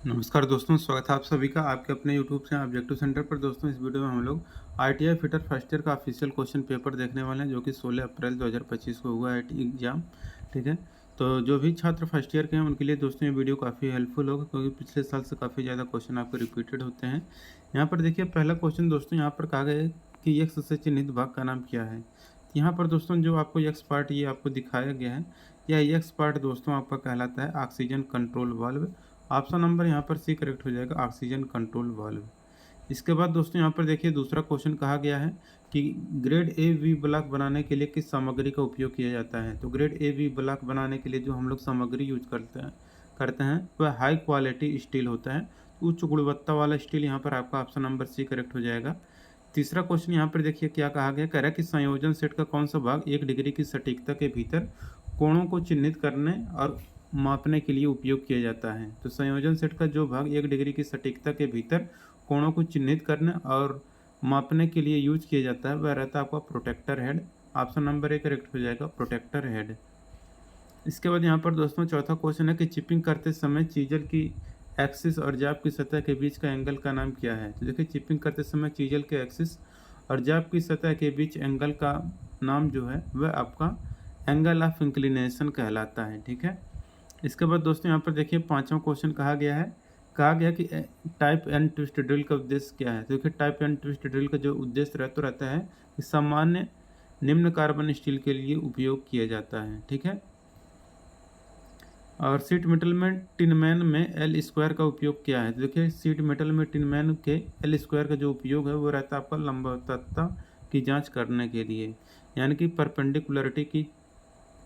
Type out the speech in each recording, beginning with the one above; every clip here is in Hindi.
नमस्कार दोस्तों, स्वागत है आप सभी का आपके अपने यूट्यूब चैनल ऑब्जेक्टिव सेंटर पर। दोस्तों, इस वीडियो में हम लोग आईटीआई फिटर फर्स्ट ईयर का ऑफिशियल क्वेश्चन पेपर देखने वाले हैं, जो कि 16 अप्रैल 2025 को हुआ है एग्जाम। ठीक है, तो जो भी छात्र फर्स्ट ईयर के हैं उनके लिए दोस्तों ये वीडियो काफ़ी हेल्पफुल होगा, क्योंकि पिछले साल से काफ़ी ज़्यादा क्वेश्चन आपके रिपीटेड होते हैं। यहाँ पर देखिए, पहला क्वेश्चन दोस्तों यहाँ पर कहा गया है कि एक्स से चिन्हित भाग का नाम क्या है। यहाँ पर दोस्तों जो आपको एक्स पार्ट ये आपको दिखाया गया है, यह एक्स पार्ट दोस्तों आपका कहलाता है oxygen control valve. Option number यहाँ पर सी करेक्ट हो जाएगा, ऑक्सीजन कंट्रोल वाल्व। इसके बाद दोस्तों यहाँ पर देखिए, दूसरा क्वेश्चन कहा गया है कि ग्रेड ए वी ब्लॉक बनाने के लिए किस सामग्री का उपयोग किया जाता है। तो ग्रेड ए वी ब्लॉक बनाने के लिए जो हम लोग सामग्री यूज करते हैं वह हाई क्वालिटी स्टील होता है। उच्च गुणवत्ता वाला स्टील यहाँ पर आपका ऑप्शन नंबर सी करेक्ट हो जाएगा। तीसरा क्वेश्चन यहाँ पर देखिए क्या कहा गया, कह रहा है कि संयोजन सेट का कौन सा भाग 1 डिग्री की सटीकता के भीतर कोणों को चिन्हित करने और मापने के लिए उपयोग किया जाता है। तो संयोजन सेट का जो भाग 1 डिग्री की सटीकता के भीतर कोणों को चिन्हित करने और मापने के लिए यूज किया जाता है वह रहता है आपका protector head. Option number A correct हो जाएगा, प्रोटेक्टर हेड। इसके बाद यहाँ पर दोस्तों चौथा क्वेश्चन है कि चिपिंग करते समय चीजल की एक्सिस और जाब की सतह के बीच का एंगल का नाम क्या है। तो देखिए, चिपिंग करते समय चीजल के एक्सिस और जाब की सतह के बीच एंगल का नाम जो है वह आपका एंगल ऑफ इंक्लिनेशन कहलाता है। ठीक है, इसके बाद दोस्तों यहाँ पर देखिए, पांचवा क्वेश्चन कहा गया कि टाइप एन ट्विस्ट ड्रिल का उद्देश्य क्या है। तो देखिए, टाइप एन ट्विस्ट ड्रिल का जो उद्देश्य रहता है कि सामान्य निम्न कार्बन स्टील के लिए उपयोग किया जाता है। ठीक है, और सीट मेटल में टिनमैन में एल स्क्वायर का उपयोग क्या है। तो देखिए, सीट मेटल में टिनमैन के एल स्क्वायर का जो उपयोग है वो रहता है आपका लंबवतता की जांच करने के लिए, यानी कि परपेंडिकुलरिटी की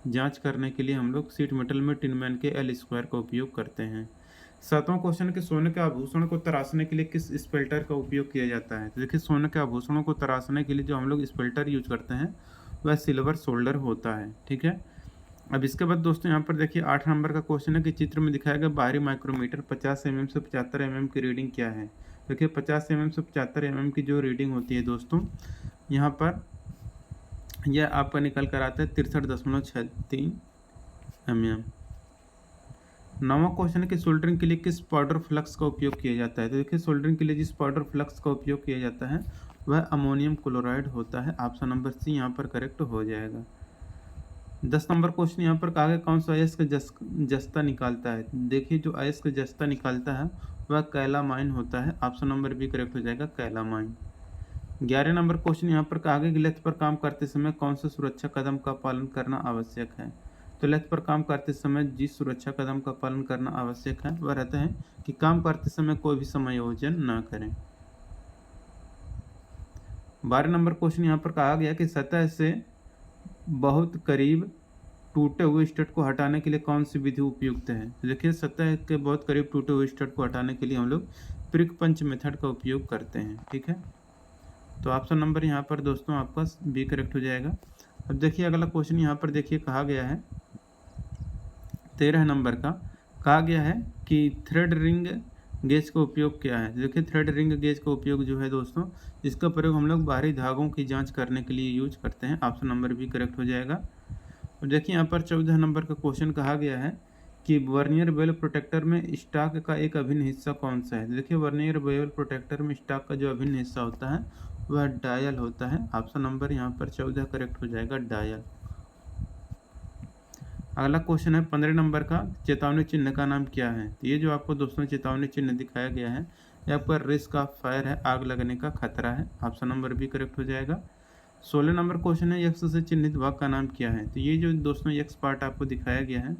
जांच करने के लिए हम लोग सीट मेटल में टिनमैन के एल स्क्वायर का उपयोग करते हैं। सातवां क्वेश्चन के सोने के आभूषण को तराशने के लिए किस स्पेल्टर का उपयोग किया जाता है। तो देखिए, सोने के आभूषणों को तराशने के लिए जो हम लोग स्पेल्टर यूज करते हैं वह सिल्वर सोल्डर होता है। ठीक है, अब इसके बाद दोस्तों यहाँ पर देखिए 8 नंबर का क्वेश्चन है कि चित्र में दिखाया गया बाहरी माइक्रोमीटर 50 mm से 75 mm की रीडिंग क्या है। देखिए, 50 mm से 75 mm की जो रीडिंग होती है दोस्तों, यहाँ पर यह आपका निकल कर आता है 63.63 mm। नौवां क्वेश्चन है कि सोल्डरिंग के लिए किस पाउडर फ्लक्स का उपयोग किया जाता है। तो देखिए, सोल्डरिंग के लिए जिस पाउडर फ्लक्स का उपयोग किया जाता है वह अमोनियम क्लोराइड होता है। ऑप्शन नंबर सी यहाँ पर करेक्ट हो जाएगा। 10 नंबर क्वेश्चन यहाँ पर कहा गया कौन सा अयस्क जस्ता निकालता है। देखिए, जो अयस्क जस्ता निकालता है वह कैलामाइन होता है। ऑप्शन नंबर बी करेक्ट हो जाएगा, कैलामाइन। 11 नंबर क्वेश्चन यहाँ पर कहा गया कि लेथ पर काम करते समय कौन सा सुरक्षा कदम का पालन करना आवश्यक है। तो लेथ पर काम करते समय जिस सुरक्षा कदम का पालन करना आवश्यक है वह रहता है कि काम करते समय कोई भी समायोजन न करें। 12 नंबर क्वेश्चन यहाँ पर कहा गया कि सतह से बहुत करीब टूटे हुए स्टड को हटाने के लिए कौन सी विधि उपयुक्त है। तो देखिए, सतह के बहुत करीब टूटे हुए स्टड को हटाने के लिए हम लोग प्रिक पंच मेथड का उपयोग करते हैं। ठीक है, तो ऑप्शन नंबर यहाँ पर दोस्तों आपका बी करेक्ट हो जाएगा। अब देखिए, अगला क्वेश्चन यहाँ पर देखिए कहा गया है 13 नंबर का, कहा गया है कि थ्रेड रिंग गेज का उपयोग क्या है। देखिए, थ्रेड रिंग गेज का उपयोग जो है दोस्तों, इसका प्रयोग हम लोग बाहरी धागों की जांच करने के लिए यूज करते हैं। ऑप्शन नंबर भी करेक्ट हो जाएगा। और देखिए, यहाँ पर 14 नंबर का क्वेश्चन कहा गया है कि वर्नियर बेवल प्रोटेक्टर में स्टॉक का एक अभिन्न हिस्सा कौन सा है। देखिए, वर्नियर बेवल प्रोटेक्टर में स्टॉक का जो अभिन्न हिस्सा होता है वह डायल होता है। ऑप्शन नंबर यहाँ पर 14 करेक्ट हो जाएगा, डायल। अगला क्वेश्चन है 15 नंबर का, चेतावनी चिन्ह का नाम क्या है। तो ये जो आपको दोस्तों चेतावनी चिन्ह दिखाया गया है ये आपका रिस्क ऑफ फायर है, आग लगने का खतरा है। ऑप्शन नंबर भी करेक्ट हो जाएगा। 16 नंबर क्वेश्चन है यक्स से चिन्हित भाग का नाम क्या है। तो ये जो दोस्तों यक्स पार्ट आपको दिखाया गया है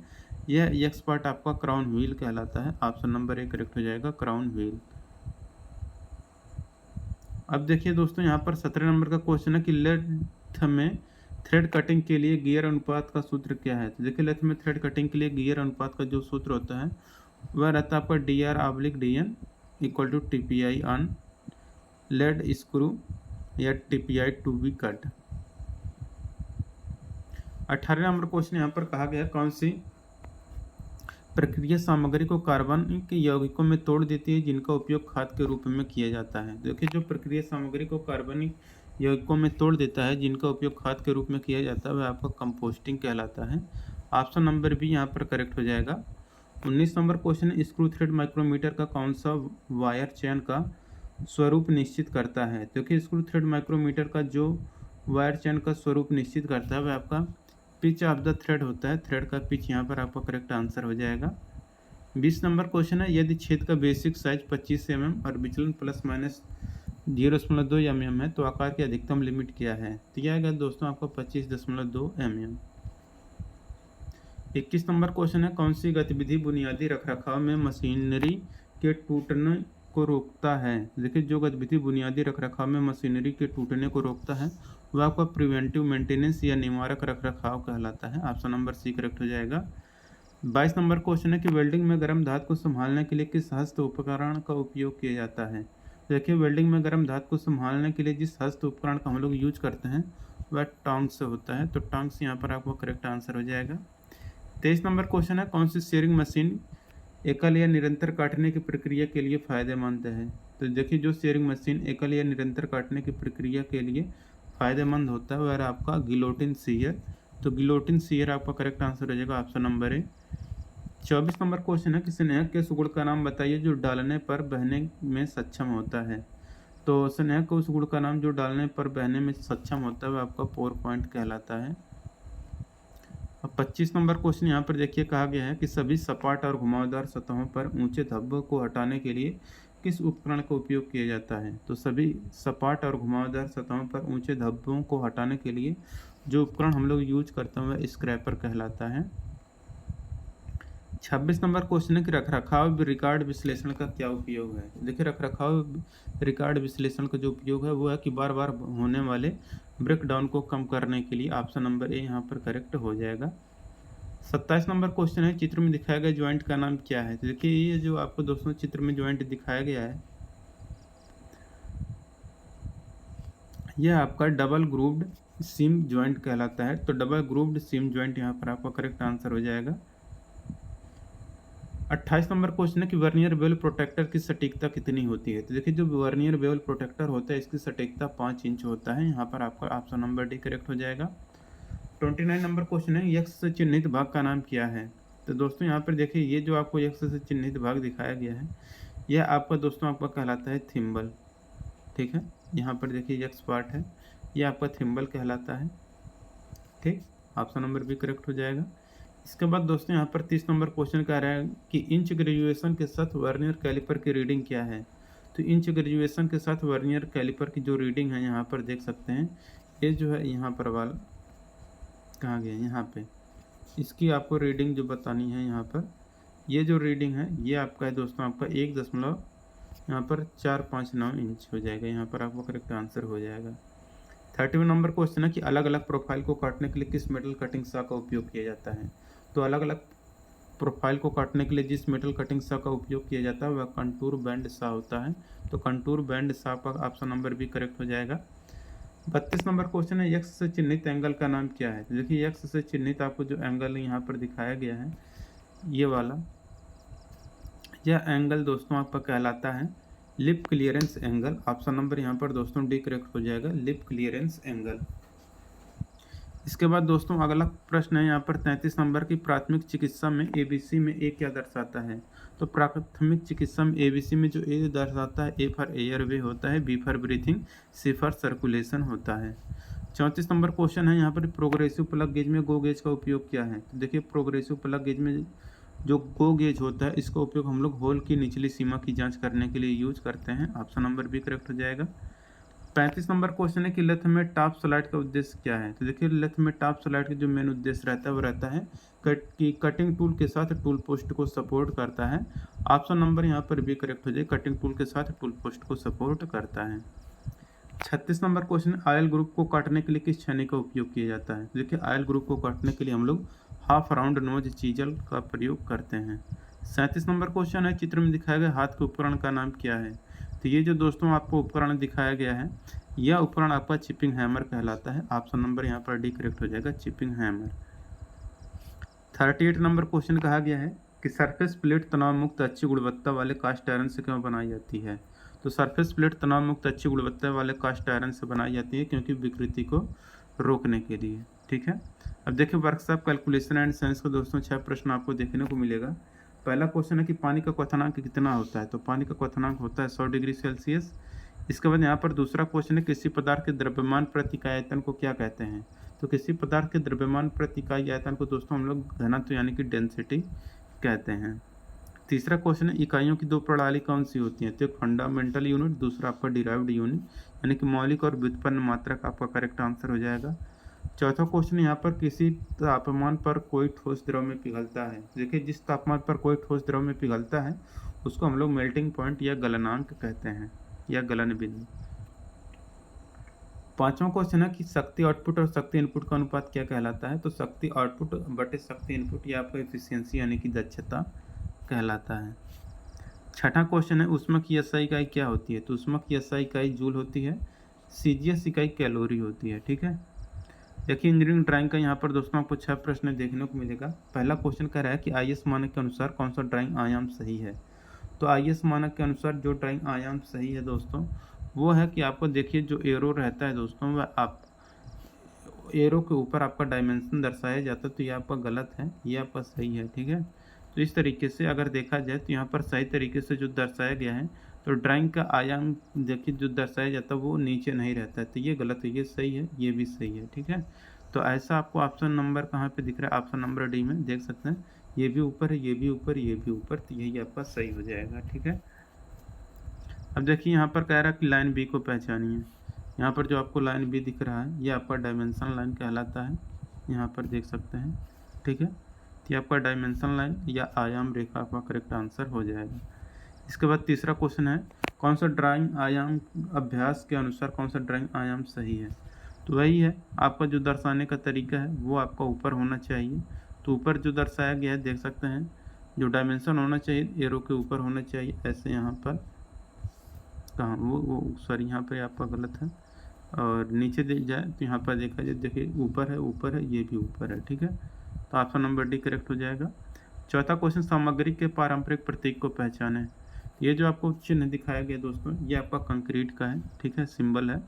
यह यक्स पार्ट आपका क्राउन व्हील कहलाता है। ऑप्शन नंबर ए करेक्ट हो जाएगा, क्राउन व्हील। अब देखिए दोस्तों, यहाँ पर 17 नंबर का क्वेश्चन है कि लेथ में थ्रेड कटिंग के लिए गियर अनुपात का सूत्र क्या है। तो देखिए, लेथ में थ्रेड कटिंग के लिए गियर अनुपात का जो सूत्र होता है वह रहता है आपका DR/DN equal to TPI on lead screw या TPI to be cut. 18 number question यहाँ पर कहा गया कौन सी प्रक्रिया सामग्री को कार्बनिक यौगिकों में तोड़ देती है जिनका उपयोग खाद के रूप में किया जाता है। देखिए, जो प्रक्रिया सामग्री को कार्बनिक यौगिकों में तोड़ देता है जिनका उपयोग खाद के रूप में किया जाता है वह आपका कंपोस्टिंग कहलाता है। ऑप्शन नंबर बी यहाँ पर करेक्ट हो जाएगा। 19 नंबर क्वेश्चन है, स्क्रू थ्रेड माइक्रोमीटर का कौन सा वायर चेन का स्वरूप निश्चित करता है? देखिए स्क्रू थ्रेड माइक्रोमीटर का जो वायर चेन का स्वरूप निश्चित करता है वह आपका पिच ऑफ द थ्रेड होता है। थ्रेड का पिच यहाँ पर आपका करेक्ट आंसर हो जाएगा। 20 नंबर क्वेश्चन है, यदि छेद का बेसिक साइज 25 mm और विचलन प्लस माइनस 0.2 mm है तो आकार की अधिकतम लिमिट क्या है? तो यह आएगा दोस्तों आपका 25.2 mm। 21 नंबर क्वेश्चन है, कौन सी गतिविधि बुनियादी रखरखाव में मशीनरी के टूटने को रोकता है? देखिए जो गतिविधि बुनियादी रखरखाव में मशीनरी के टूटने को रोकता है वह आपका प्रिवेंटिव मेंटेनेंस या निवारक रखरखाव कहलाता है। ऑप्शन नंबर सी करेक्ट हो जाएगा। 22 नंबर क्वेश्चन है कि वेल्डिंग में गर्म धातु को संभालने के लिए किस हस्त उपकरण का उपयोग किया जाता है? देखिए वेल्डिंग में गर्म धातु को संभालने के लिए जिस हस्त उपकरण का हम लोग यूज करते हैं वह टोंग्स से होता है। तो टोंग्स यहाँ पर आपको करेक्ट आंसर हो जाएगा। 23 नंबर क्वेश्चन है, कौन सी शेयरिंग मशीन एकल या निरंतर काटने की प्रक्रिया के लिए फायदेमंद है? तो देखिए जो शेयरिंग मशीन एकल या निरंतर काटने की प्रक्रिया के लिए फायदेमंद होता है वह आपका गिलोटिन सीयर। तो गिलोटिन सीयर आपका करेक्ट आंसर हो जाएगा, ऑप्शन नंबर ए। 24 नंबर क्वेश्चन है, किसी स्नेहक के उस गुण का नाम बताइए जो डालने पर बहने में सक्षम होता है? तो स्नेहक के उस गुण का नाम जो डालने पर बहने में सक्षम होता है वह आपका पोर पॉइंट कहलाता है। अब 25 नंबर क्वेश्चन यहाँ पर देखिए कहा गया है कि सभी सपाट और घुमावदार सतहों पर ऊंचे धब्बों को हटाने के लिए किस उपकरण का उपयोग किया जाता है? तो सभी सपाट और घुमावदार सतहों पर ऊंचे धब्बों को हटाने के लिए जो उपकरण हम लोग यूज करते हैं वह स्क्रैपर कहलाता है। 26 नंबर क्वेश्चन है कि रखरखाव रिकॉर्ड विश्लेषण का क्या उपयोग है? देखिए रखरखाव रिकॉर्ड विश्लेषण का जो उपयोग है वो है कि बार बार होने वाले ब्रेकडाउन को कम करने के लिए। ऑप्शन नंबर ए यहाँ पर करेक्ट हो जाएगा। 27 नंबर क्वेश्चन है, चित्र में दिखाया गया ज्वाइंट का नाम क्या है? तो देखिए ये जो आपको दोस्तों चित्र में ज्वाइंट दिखाया गया है यह आपका डबल ग्रूव्ड सीम ज्वाइंट कहलाता है। तो डबल ग्रूव्ड सीम ज्वाइंट यहाँ पर आपका करेक्ट आंसर हो जाएगा। 28 नंबर क्वेश्चन है कि वर्नियर बेवल प्रोटेक्टर की सटीकता कितनी होती है? तो देखिए जो वर्नियर बेवल प्रोटेक्टर होता है इसकी सटीकता 5 इंच होता है। यहाँ पर आपका ऑप्शन नंबर डी करेक्ट हो जाएगा। 29 नंबर क्वेश्चन है, यक्ष से चिन्हित भाग का नाम क्या है? तो दोस्तों यहाँ पर देखिए ये जो आपको यक्ष से चिन्हित भाग दिखाया गया है यह आपका दोस्तों आपका कहलाता है थिम्बल। ठीक है, यहाँ पर देखिए यक्ष पार्ट है यह आपका थिम्बल कहलाता है। ठीक, ऑप्शन नंबर भी करेक्ट हो जाएगा। इसके बाद दोस्तों यहाँ पर 30 नंबर क्वेश्चन कह रहा है कि इंच ग्रेजुएशन के साथ वर्नियर कैलिपर की रीडिंग क्या है? तो इंच ग्रेजुएशन के साथ वर्नियर कैलिपर की जो रीडिंग है यहाँ पर देख सकते हैं ये जो है यहाँ पर वाला कहाँ गया, यहाँ पे इसकी आपको रीडिंग जो बतानी है यहाँ पर ये जो रीडिंग है ये आपका है दोस्तों आपका 1 यहाँ पर 459 इंच हो जाएगा। यहाँ पर आपको करेक्ट आंसर हो जाएगा। 31 नंबर क्वेश्चन है कि अलग अलग प्रोफाइल को काटने के लिए किस मेटल कटिंग सॉ का उपयोग किया जाता है? तो अलग अलग प्रोफाइल को काटने के लिए जिस मेटल कटिंग सॉ का उपयोग किया जाता है वह कंटूर बैंड सॉ होता है। तो कंटूर बैंड सॉ का ऑप्शन नंबर भी करेक्ट हो जाएगा। 32 नंबर क्वेश्चन है, यक्ष से चिन्हित एंगल का नाम क्या है? तो देखिए यक्ष से चिन्हित आपको जो एंगल यहाँ पर दिखाया गया है ये वाला यह एंगल दोस्तों आपका कहलाता है lip clearance angle. Option number यहाँ पर दोस्तों डी करेक्ट हो जाएगा, लिप क्लियरेंस एंगल। इसके बाद दोस्तों अगला प्रश्न है यहाँ पर 33 नंबर की, प्राथमिक चिकित्सा में एबीसी में ए क्या दर्शाता है? तो प्राथमिक चिकित्सा में एबीसी में जो ए दर्शाता है ए फॉर एयरवे होता है, B for breathing, C for circulation होता है। 34 नंबर क्वेश्चन है यहाँ पर प्रोग्रेसिव प्लग गेज में गो गेज का उपयोग क्या है? तो देखिए प्रोग्रेसिव प्लग गेज में जो गो गेज होता है इसका उपयोग हम लोग होल की निचली सीमा की जांच करने के लिए यूज करते हैं। ऑप्शन नंबर भी करेक्ट हो जाएगा। 35 नंबर क्वेश्चन है कि लेथ में टॉप स्लाइड का उद्देश्य क्या है? तो देखिए लेथ में टॉप स्लाइड का जो मेन उद्देश्य रहता है वो रहता है कटिंग टूल के साथ टूल पोस्ट को सपोर्ट करता है। ऑप्शन नंबर यहाँ पर भी करेक्ट हो जाए, कटिंग टूल के साथ टूल पोस्ट को सपोर्ट करता है। 36 नंबर क्वेश्चन, आयल ग्रुप को काटने के लिए किस छेनी का उपयोग किया जाता है? तो देखिए आयल ग्रुप को काटने के लिए हम लोग हाफ राउंड नोज चीजल का प्रयोग करते हैं। 37 नंबर क्वेश्चन है, चित्र में दिखाया गया हाथ के उपकरण का नाम क्या है? तो ये जो दोस्तों आपको उपकरण दिखाया गया है यह उपकरण आपका चिपिंग हैमर कहलाता है। ऑप्शन नंबर यहाँ पर डी करेक्ट हो जाएगा, चिपिंग हैमर। 38 नंबर क्वेश्चन कहा गया है कि सरफेस प्लेट तनाव मुक्त अच्छी गुणवत्ता वाले कास्ट आयरन से क्यों बनाई जाती है? तो सरफेस प्लेट तनाव मुक्त अच्छी गुणवत्ता वाले कास्ट आयरन से बनाई जाती है क्योंकि विकृति को रोकने के लिए। ठीक है, अब देखिए वर्कशॉप कैलकुलेशन एंड साइंस को दोस्तों 6 प्रश्न आपको देखने को मिलेगा। पहला क्वेश्चन है कि पानी का क्वथनांक कितना होता है, तो पानी का क्वथनांक होता है 100 डिग्री सेल्सियस। इसके बाद यहाँ पर दूसरा क्वेश्चन है किसी पदार्थ के द्रव्यमान प्रति इकाई आयतन को क्या कहते हैं, तो किसी पदार्थ के द्रव्यमान प्रति इकाई आयतन को दोस्तों हम लोग घनत्व यानी कि डेंसिटी कहते हैं। तीसरा क्वेश्चन है इकाइयों की दो प्रणाली कौन सी होती है, तो एक फंडामेंटल यूनिट, दूसरा आपका डिराइव्ड यूनिट यानी कि मौलिक और व्युत्पन्न मात्रक आपका करेक्ट आंसर हो जाएगा। चौथा क्वेश्चन यहाँ पर किसी तापमान पर कोई ठोस द्रव में पिघलता है। देखिए जिस तापमान पर कोई ठोस द्रव में पिघलता है उसको हम लोग मेल्टिंग पॉइंट या गलनांक कहते हैं या गलन बिंदु। पांचवा क्वेश्चन है कि शक्ति आउटपुट और शक्ति इनपुट का अनुपात क्या कहलाता है, तो शक्ति आउटपुट बटे शक्ति इनपुट या आपका एफिशिएंसी यानी कि दक्षता कहलाता है। छठा क्वेश्चन है ऊष्मा की एसआई इकाई क्या होती है, तो ऊष्मा की एसआई इकाई जूल होती है, सीजीएस इकाई कैलोरी होती है। ठीक है, देखिए इंजीनियरिंग ड्राइंग का यहाँ पर दोस्तों आपको 6 प्रश्न देखने को मिलेगा। पहला क्वेश्चन कह रहा है कि आईएस मानक के अनुसार कौन सा ड्राइंग आयाम सही है, तो आईएस मानक के अनुसार जो ड्राइंग आयाम सही है दोस्तों वो है कि आपको देखिए जो एरो रहता है दोस्तों वह आप एरो के ऊपर आपका डायमेंशन दर्शाया जाता है, तो ये आपका गलत है, ये आपका सही है। ठीक है, तो इस तरीके से अगर देखा जाए तो यहाँ पर सही तरीके से जो दर्शाया गया है, तो ड्राइंग का आयाम देखिए जो दर्शाया जाता है वो नीचे नहीं रहता है, तो ये गलत है, ये सही है, ये भी सही है। ठीक है, तो ऐसा आपको ऑप्शन नंबर कहाँ पे दिख रहा है, ऑप्शन नंबर डी में देख सकते हैं, ये भी ऊपर है, ये भी ऊपर, ये भी ऊपर, तो यही आपका सही हो जाएगा। ठीक है, अब देखिए यहाँ पर कह रहा है कि लाइन बी को पहचानिए। यहाँ पर जो आपको लाइन बी दिख रहा है ये आपका डायमेंशन लाइन कहलाता है, यहाँ पर देख सकते हैं। ठीक है, तो ये आपका डायमेंशन लाइन या आयाम रेखा आपका करेक्ट आंसर हो जाएगा। इसके बाद तीसरा क्वेश्चन है कौन सा ड्राइंग आयाम अभ्यास के अनुसार कौन सा ड्राइंग आयाम सही है, तो वही है आपका जो दर्शाने का तरीका है वो आपका ऊपर होना चाहिए। तो ऊपर जो दर्शाया गया है देख सकते हैं, जो डायमेंशन होना चाहिए एरो के ऊपर होना चाहिए, ऐसे यहाँ पर कहाँ वो सॉरी यहाँ पर आपका गलत है, और नीचे देख जाए तो यहाँ पर देखा जाए देखिए ऊपर है, ऊपर है, ये भी ऊपर है। ठीक है, तो ऑप्शन नंबर डी करेक्ट हो जाएगा। चौथा क्वेश्चन सामग्री के पारंपरिक प्रतीक को पहचाने। ये जो आपको चिन्ह दिखाया गया दोस्तों ये आपका कंक्रीट का है। ठीक है, सिंबल है,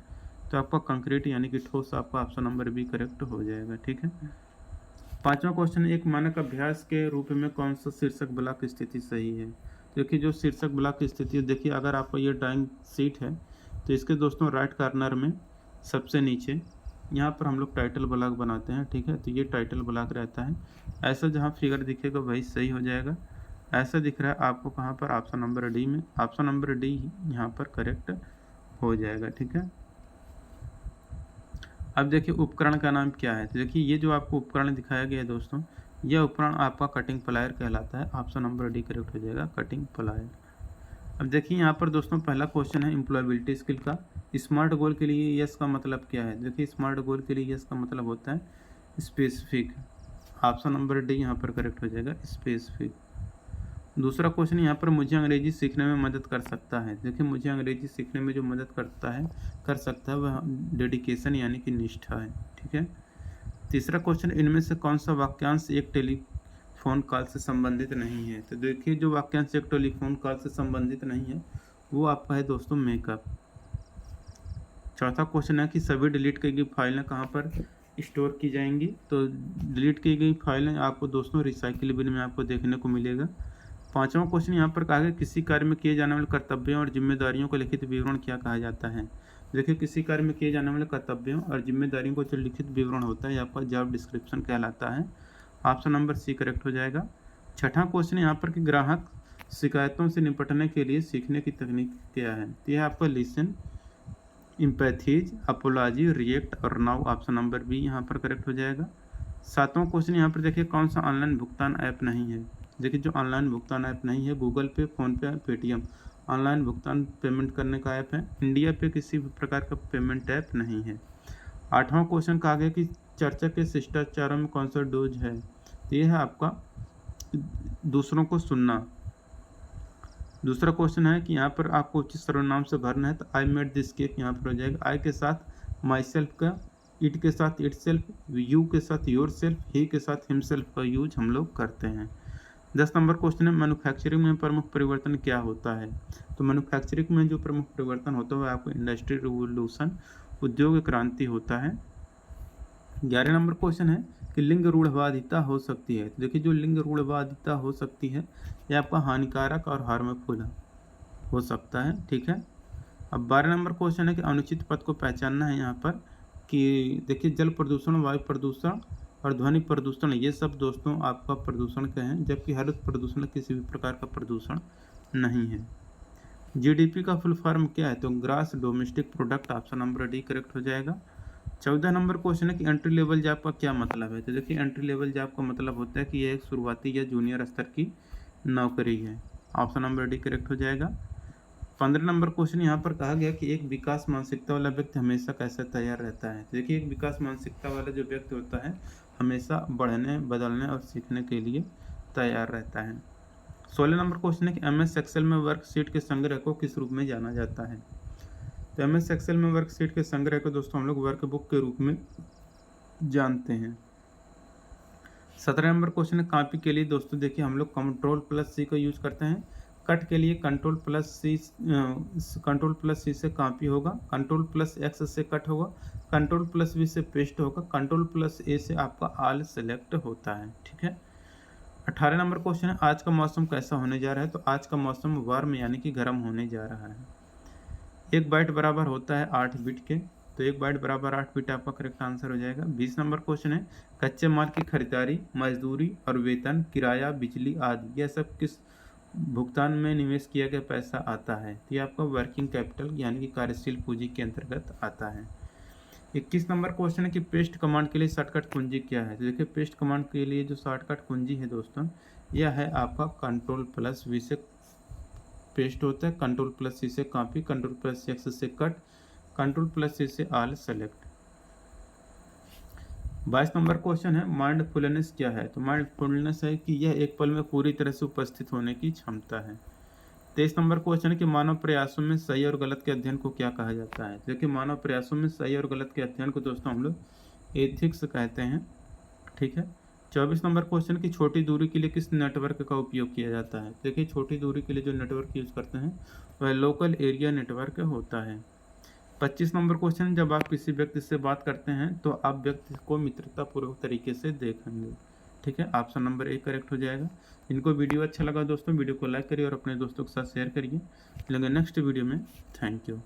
तो आपका कंक्रीट यानी कि ठोस आपका ऑप्शन नंबर बी करेक्ट हो जाएगा। ठीक है, पांचवा क्वेश्चन एक मानक अभ्यास के रूप में कौन सा शीर्षक ब्लॉक स्थिति सही है। देखिए जो शीर्षक ब्लॉक की स्थिति है, देखिए अगर आपको ये ड्राइंग शीट है तो इसके दोस्तों राइट कॉर्नर में सबसे नीचे यहाँ पर हम लोग टाइटल ब्लॉक बनाते हैं। ठीक है, तो ये टाइटल ब्लॉक रहता है, ऐसा जहाँ फिगर दिखेगा वही सही हो जाएगा। ऐसा दिख रहा है आपको कहाँ पर, ऑप्शन नंबर डी में, ऑप्शन नंबर डी यहाँ पर करेक्ट हो जाएगा। ठीक है, अब देखिए उपकरण का नाम क्या है, तो देखिए ये जो आपको उपकरण दिखाया गया है दोस्तों यह उपकरण आपका कटिंग प्लायर कहलाता है, ऑप्शन नंबर डी करेक्ट हो जाएगा, कटिंग प्लायर। अब देखिए यहाँ पर दोस्तों पहला क्वेश्चन है एम्प्लॉयबिलिटी स्किल का, स्मार्ट गोल के लिए यस का मतलब क्या है। देखिए स्मार्ट गोल के लिए यस का मतलब होता है स्पेसिफिक, ऑप्शन नंबर डी यहाँ पर करेक्ट हो जाएगा, स्पेसिफिक। दूसरा क्वेश्चन यहाँ पर मुझे अंग्रेजी सीखने में मदद कर सकता है। देखिए मुझे अंग्रेजी सीखने में जो मदद कर सकता है वह डेडिकेशन यानी कि निष्ठा है। ठीक है, तीसरा क्वेश्चन इनमें से कौन सा वाक्यांश एक टेलीफोन कॉल से संबंधित नहीं है, तो देखिए जो वाक्यांश एक टेलीफोन कॉल से संबंधित नहीं है वो आपका है दोस्तों मेकअप। चौथा क्वेश्चन है कि सभी डिलीट की गई फाइलें कहाँ पर स्टोर की जाएंगी, तो डिलीट की गई फाइलें आपको दोस्तों रिसाइकिल बिन में आपको देखने को मिलेगा। पांचवा क्वेश्चन यहाँ पर कहा गया किसी कार्य में किए जाने वाले कर्तव्यों और जिम्मेदारियों को लिखित विवरण क्या कहा जाता है। देखिए किसी कार्य में किए जाने वाले कर्तव्यों और जिम्मेदारियों को जो लिखित विवरण होता है आपका जॉब डिस्क्रिप्शन कहलाता है, ऑप्शन नंबर सी करेक्ट हो जाएगा। छठा क्वेश्चन यहाँ पर कि ग्राहक शिकायतों से निपटने के लिए सीखने की तकनीक क्या है, तो यह आपका लिसन, इम्पैथीज, अपोलॉजी, रिएक्ट और नाउ, ऑप्शन नंबर बी यहाँ पर करेक्ट हो जाएगा। सातवां क्वेश्चन यहाँ पर देखिए कौन सा ऑनलाइन भुगतान ऐप नहीं है। देखिए जो ऑनलाइन भुगतान ऐप नहीं है गूगल पे, फ़ोनपे, पेटीएम ऑनलाइन भुगतान पेमेंट करने का ऐप है, इंडिया पे किसी भी प्रकार का पेमेंट ऐप नहीं है। आठवां क्वेश्चन कहा गया कि चर्चा के शिष्टाचारों में कौन सा डोज है, तो ये है आपका दूसरों को सुनना। दूसरा क्वेश्चन है कि यहाँ पर आपको उचित सर्वनाम से भरना है, तो आई मेड दिस केक यहाँ पर हो जाएगा। आई के साथ माई सेल्फ का, इट के साथ इट सेल्फ, यू के साथ योर सेल्फ, ही के साथ हिमसेल्फ का यूज हम लोग करते हैं। 10 नंबर क्वेश्चन है मैन्युफैक्चरिंग में प्रमुख परिवर्तन क्या होता है, तो मैन्युफैक्चरिंग में जो प्रमुख परिवर्तन होता है वह आपको इंडस्ट्री रिवोल्यूशन, उद्योग क्रांति होता है। 11 नंबर क्वेश्चन है कि लिंग रूढ़वादिता हो सकती है। तो देखिए जो लिंग रूढ़वादिता हो सकती है ये आपका हानिकारक और हार्मफुल हो सकता है, ठीक है। अब 12 नंबर क्वेश्चन है कि अनुचित पद को पहचानना है यहाँ पर कि देखिए जल प्रदूषण, वायु प्रदूषण और ध्वनि प्रदूषण ये सब दोस्तों आपका प्रदूषण के हैं, जबकि हरित प्रदूषण किसी भी प्रकार का प्रदूषण नहीं है। जीडीपी का फुल फॉर्म क्या है? तो grass domestic product, option number D correct हो जाएगा। 14 नंबर क्वेश्चन है कि एंट्री लेवल जॉब का क्या मतलब है? तो देखिए एंट्री लेवल जॉब का मतलब होता है कि यह एक शुरुआती या जूनियर स्तर की नौकरी है, ऑप्शन नंबर डी करेक्ट हो जाएगा। 15 नंबर क्वेश्चन यहाँ पर कहा गया कि एक विकास मानसिकता वाला व्यक्ति हमेशा कैसे तैयार रहता है? तो देखिए एक विकास मानसिकता वाला जो व्यक्ति होता है हमेशा बढ़ने, बदलने और सीखने के लिए तैयार रहता है। 16 नंबर क्वेश्चन है कि MS एक्सेल में वर्कशीट के संग्रह को किस रूप में जाना जाता है? तो MS एक्सेल में वर्कशीट के संग्रह को दोस्तों हम लोग वर्कबुक के रूप में जानते हैं। 17 नंबर क्वेश्चन है कॉपी के लिए दोस्तों देखिए हम लोग Ctrl+C का यूज करते हैं। कट के लिए Ctrl+C से कॉपी होगा, Ctrl+X से कट होगा, Ctrl+V से पेस्ट होगा, Ctrl+A से आपका ऑल सेलेक्ट होता है, ठीक है। 18 नंबर क्वेश्चन है आज का मौसम कैसा होने जा रहा है? तो आज का मौसम वार्म यानी कि गर्म होने जा रहा है। 1 बाइट बराबर होता है 8 बिट के, तो 1 बाइट बराबर 8 बिट आपका करेक्ट आंसर हो जाएगा। 20 नंबर क्वेश्चन है कच्चे माल की खरीदारी, मजदूरी और वेतन, किराया, बिजली आदि यह सब किस भुगतान में निवेश किया गया पैसा आता है? तो ये आपका वर्किंग कैपिटल यानी कि कार्यशील पूंजी के अंतर्गत आता है। 21 नंबर क्वेश्चन है कि पेस्ट कमांड के लिए शॉर्टकट कुंजी क्या है? तो देखिए पेस्ट कमांड के लिए जो शॉर्टकट कुंजी है दोस्तों यह है आपका Ctrl+V से पेस्ट होता है, Ctrl+C से कॉपी, Ctrl+X से कट, Ctrl+C से ऑल सेलेक्ट। 22 नंबर क्वेश्चन है माइंडफुलनेस क्या है? तो माइंडफुलनेस है कि यह एक पल में पूरी तरह से उपस्थित होने की क्षमता है। 23 नंबर क्वेश्चन है कि मानव प्रयासों में सही और गलत के अध्ययन को क्या कहा जाता है? देखिए मानव प्रयासों में सही और गलत के अध्ययन को दोस्तों हम लोग एथिक्स कहते हैं, ठीक है। 24 नंबर क्वेश्चन की छोटी दूरी के लिए किस नेटवर्क का उपयोग किया जाता है? देखिए छोटी दूरी के लिए जो नेटवर्क यूज करते हैं वह लोकल एरिया नेटवर्क होता है। 25 नंबर क्वेश्चन जब आप किसी व्यक्ति से बात करते हैं तो आप व्यक्ति को मित्रतापूर्वक तरीके से देखेंगे, ठीक है, ऑप्शन नंबर ए करेक्ट हो जाएगा। इनको वीडियो अच्छा लगा दोस्तों वीडियो को लाइक करिए और अपने दोस्तों के साथ शेयर करिए। मिलेंगे नेक्स्ट वीडियो में, थैंक यू।